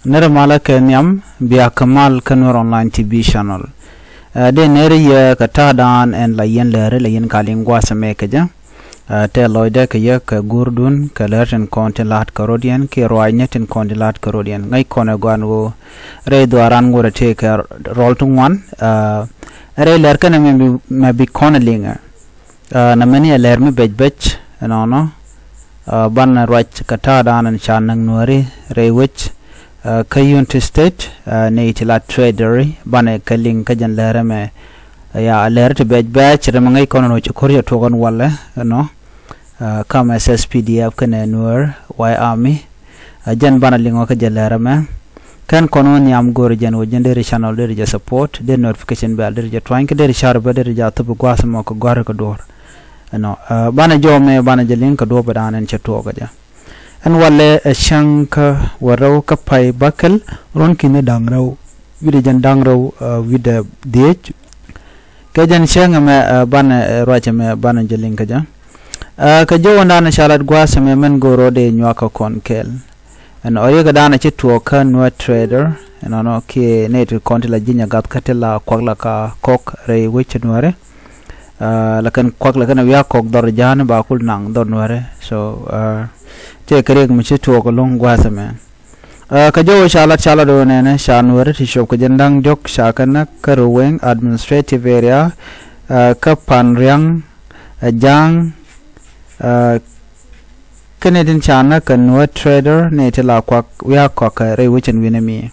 Nirmala Kenyam Bia Kamal Kanur Online TV channel. De neri katadan en layen lere layen kalingwa samekaja. Te loide ke ye ke gurdun ke lerten konten lat karodian ke roainetin konten lat karodian ngai kone gwango re dwaran ngore te ke roltungwan re lerkane me bi konelinga na meni ler mi bej no ban rach katadan en chanang nuari re wich Kayunti State ne itila tradery bane kaling kajan lere me ya lere te bej remangai kono no chukuri togon wale no kam SSPDF kene nuer y army jan bana lingo ka lere me kan kono nyam gor jan wo jende channel de support de notification bell de trying ke de share be de ja tubu gwasamo ko gor ko dor no bana jome bana jelin ka do badan cheto ga ja an wale shanka warau kapai bakal ron kine dangrau wide jan dangrau wide dej kajan shanga me bana rocha me bana jelin kaja ka jowanda na shalat gwasa me men goro de nywaka konkel an oye ga dana chitwo kan no trader and no ke net kontila jinya gat katela kwagla ka kok re wichnware lakan kwagla kana wiya kok dor jan ba kul nang dor nware so te kare mu ci to ko long gwasa me ka jowo shala do ne shanwar ti shop ko jandang jok shakana karweng administrative area ka panryang jang Canadian chana kanwa trader ne tela kwak ya kwak re wichin winami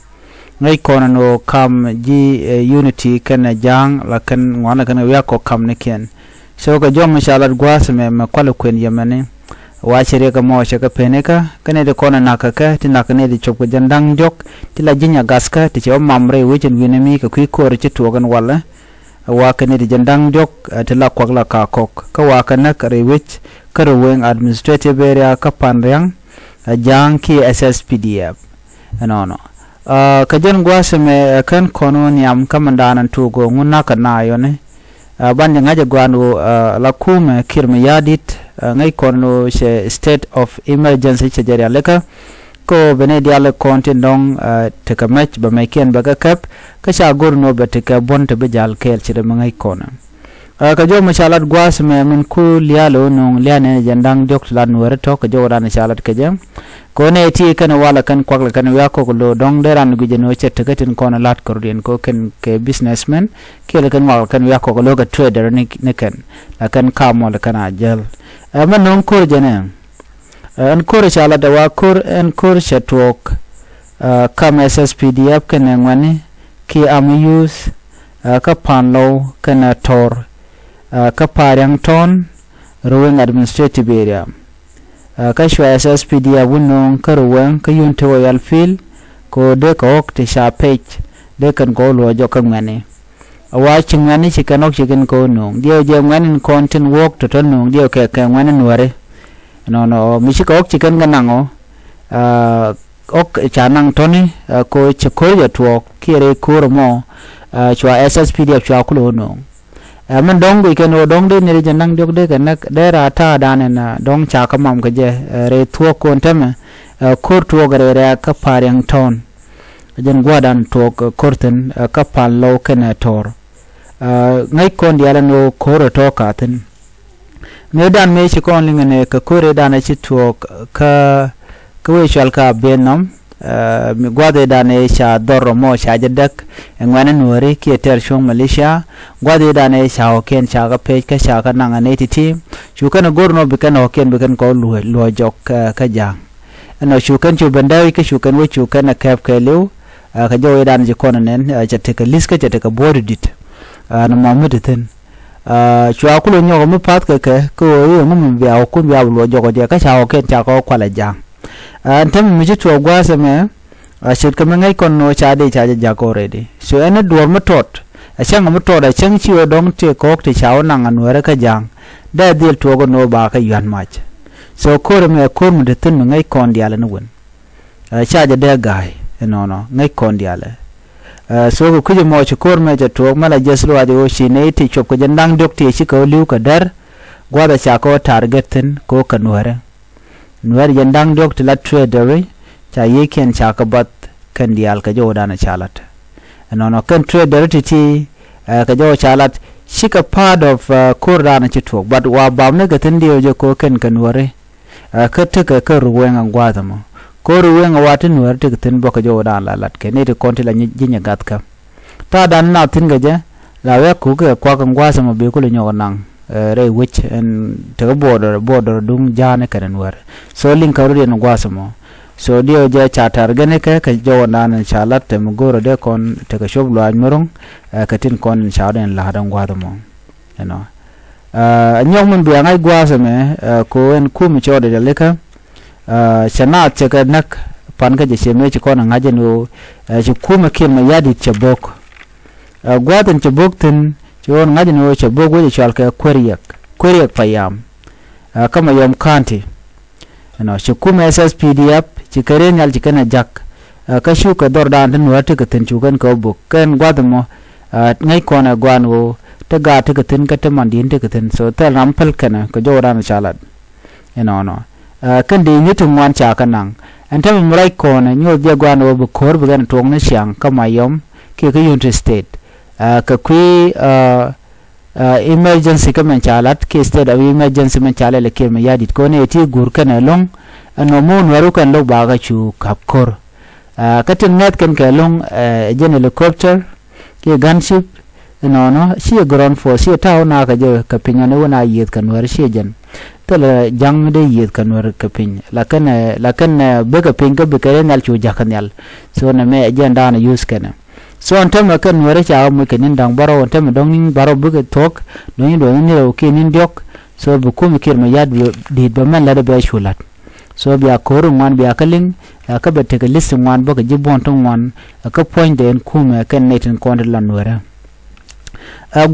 ngai kona no kam ji unity kana jang la kan ngwana kana ya ko kam ne ken so ka jom shala gwasa me ma kwalo kwen yamane wachire ka mo shaka peneka kane de kona nakaka tinakane de chop jandang jok tila jinya gaska ti chom mamre wichin winami ka kwi kor ci togan wala wa kane de jandang jok tila kwagla ka kok ka wa kana kare wich karweng administrative area ka panryang jang ki SSPDF no ka jen gwase me kan kono nyam kamandanan tugo nguna kana yone ban ngaje gwanu la kume kirme yadit ngai kono she state of emergency chejeria leka ko benedia le konti dong te ka match ba meken ba ka kap ka sha gorno ba te ka bonte be jal kel chire ngai kono ka jo mashalat gwas me min ku lialo nong liane jandang jok lan were to ka jo ran shalat ka jam ko ne ti kan wala kan kwakla kan ya ko lo dong deran gu jeno chet gatin kono lat kordien ko ken ke businessman ke kan wala kan ya ko lo ga trader ne ken la kan kamo la kan ajal man non ko jene an ko shalat da wa ko en ko shetok kam SSPDF kan ngani ki am use ka panlo kan tor ka paryang ton roweng administrative area ka shwa SSPDF wunong ka roweng ka yunte royal field ko de ka ok te sha page de kan ko lo jo kan ngani awa chingani chikanok chicken ko nong dio je ngani content work to ton nong dio ka ngani nuare no mi chi ka ok chicken ganango ok chanang toni ko chiko ya to kire ko mo chwa SSPDF chwa kulo nong man dong bi ken dong de ne janang jok de kan de ra ta dan na dong cha ka mam ka je re thuo kon tem kur thuo gare re ka paryang ton jen gwadan to korten ka pal lo ken tor ngai kon diala no kor to ka ten ne dan me chi kon lingane ka kore dan chi thuo ka we shal ka benam mi gwade dane sha dorro mo sha jadak ngwana nuore ki ter shong Malaysia gwade dane sha hoken sha ga page ka sha ka nanga ne ti shukan gorno bikan hoken bikan ko lo jok ka ja no shukan chu bandai ka shukan we shukan kap ka lew ka jowe dan ji kono nen jate ka list ka jate ka board dit na mamud ten chu akulo nyogo mi pat ka ko yo ngum biya ko biya lo jogo je ka sha hoken sha ko kwala ja antam mi to gwasa me ashit ka ngai kon no chade chaje jako ready so ene duor matot achang matot achang chiwo dong te kok te chaw nang anwere ka jang da dil to go no ba ka yan mach so kor me kor mu de tin ngai kon diala no won chaje de guy no ngai kon diala so ko kuje mo kor me je to mala jeslo ade o shi ne ti chop ko jandang dok te shi ko liu ka dar gwada cha ko target tin ko kanwere nuar jandang dok te la trader cha yeken cha ka bat kan dial ka jo dana chalat no kan trader titi ka jo chalat shika part of kor dana chitok but wa bamne ka tin dio jo ko kan kanware ka taka ka ruwenga ngwadamo ko ruwenga watin wer te tin boka jo dana lat ke ne te konti la jinya gatka ta dan na tin gaje la we ku ke kwa kan gwasa mo be ko le nyogonang re which and te border dung jane kan wer so link ka ru no gwasa mo so dio je chatar gane ka jo dana chalat te mo goro de kon te ka shob lo ajmorong ka tin kon chaden la hadan gwadamo nyong mun bi ngai gwasa me ko en ku mi chode de leka chana cheka nak pan ka je cheme chi kon ngaje no chi ku me kin ma yadi chabok gwadan chabok tin chon ngaje no chabok we chal ka kweriyak payam kama yom kanti chi ku me SSPDF chi kare nyal chi kana jak ka shu ka dor dan tin wate ka tin chu kan ko buk kan gwadamo ngai kona gwanwo ta ga ta tin ka ta mandin ta tin so ta rampal kana ko joran chalat no kan de ni tum wan cha kanang an ta mu rai ko na nyo je gwan wo bu kor bu gan tong na siang ka mayom ke ka United State ka kui emergency ka man chalat ke state of emergency man chalale ke ma yadit ko ne ti gur kana long no mon waru kan lo ba ga chu kap kor ka tin net kan ka long gen helicopter ke gunship no she ground for she taw na ka je ka pinya ne wona yet kan war she jan tala jang de yet kan war ka pin la kan be ka pin ka be ka nal chu jakanal so na me agenda na use kana so antam kan war cha mu kan dang baro antam dong ning baro be ka tok do ni ro ke nin diok so bu ko mi kir ma yad di ba man la de be chulat so biya koru wan biya kaling ka be te ka list wan ba ka jibon ton wan ka point den kuma kan netin kon lan wara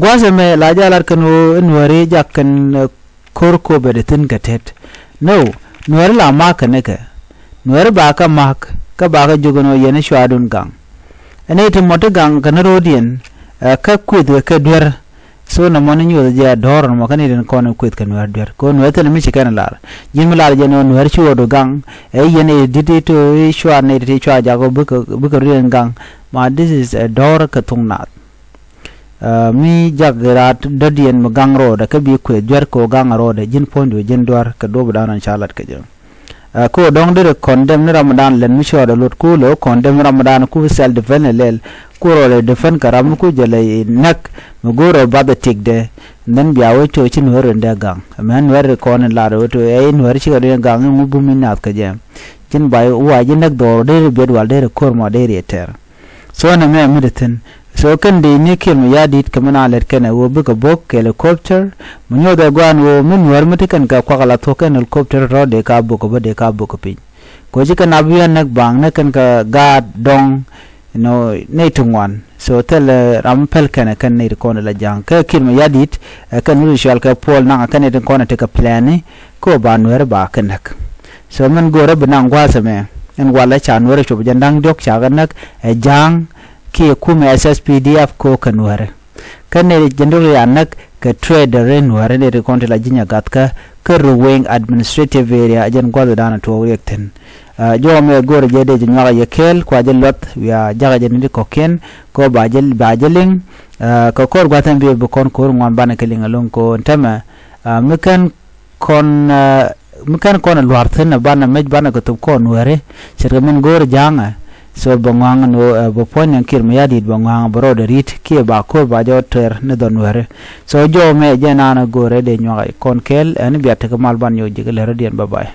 gwaza me la jalar kanu nware jakkan korko be de tin gatet no nware la maka ne ka nware ba ka mak ka ba ka jogono yene shwadun gang ene tin moto gang kan rodien ka kuid ka dwer so na mon nyu ja dor mo kan den kon kuid kan wer dwer ko nware tan mi chikan lar yin lar je no nware chwodo gang yene didi to shwa ne didi chwa jago buka rien gang ma this is a dor ka tungnat mi jagrat dodien mo gang roda ka bi ku dwer ko gang roda jin pondu jin dwar ka do budanan chalat ka je ko dong de condemn ni ramadan len mi shoda lot ko lo condemn ramadan ku sel defend lel ko ro defend karam ku jele nak mo goro baba tigde nan biawo to chin wor nda gang man wer ko ne la ro to wer chi ga gang mu bu min nat ka je jin bai wa jin nak do de bedwal de ko mo de reter so na me midatin so kan de ne ke mu yadit kamana alat kana wo buka bok helicopter munyo da gwan wo min war mutikan ka kwakala to kan helicopter ro de ka boko ba de ka boko pin ko ji kan abiyan nak bang na kan ka ga dong no ne tungwan so tel rampel kana kan ne ko la jang ka kin mu yadit kan nu shal ka pol na kan ne ko na te ka plani ko ban wer ba kan nak so man gore banang gwasa me en wala chan wer cho jandang dok cha gan nak jang ki kuma SSPDF ko kanware kanne jendoro yanak ka trader renware ne konti la jinya gatka ka ruweng administrative area ajan gwado dana to yekten jo me gore jede jinwa yekel kwa jelot ya jaga jenni ko ken ko bajeling ko kor gwatan be bu kon kor ngwan bana kelinga lon ko ntama mekan kon luarten bana mej bana ko to kon ware sermen gore janga so bangwang no bo pon kir me yadit bangwang bro de rit ki ba ko ba jo ter ne don were so jo me jena na gore de nyoy kon kel en biata kamal ban yo jigel radien bye bye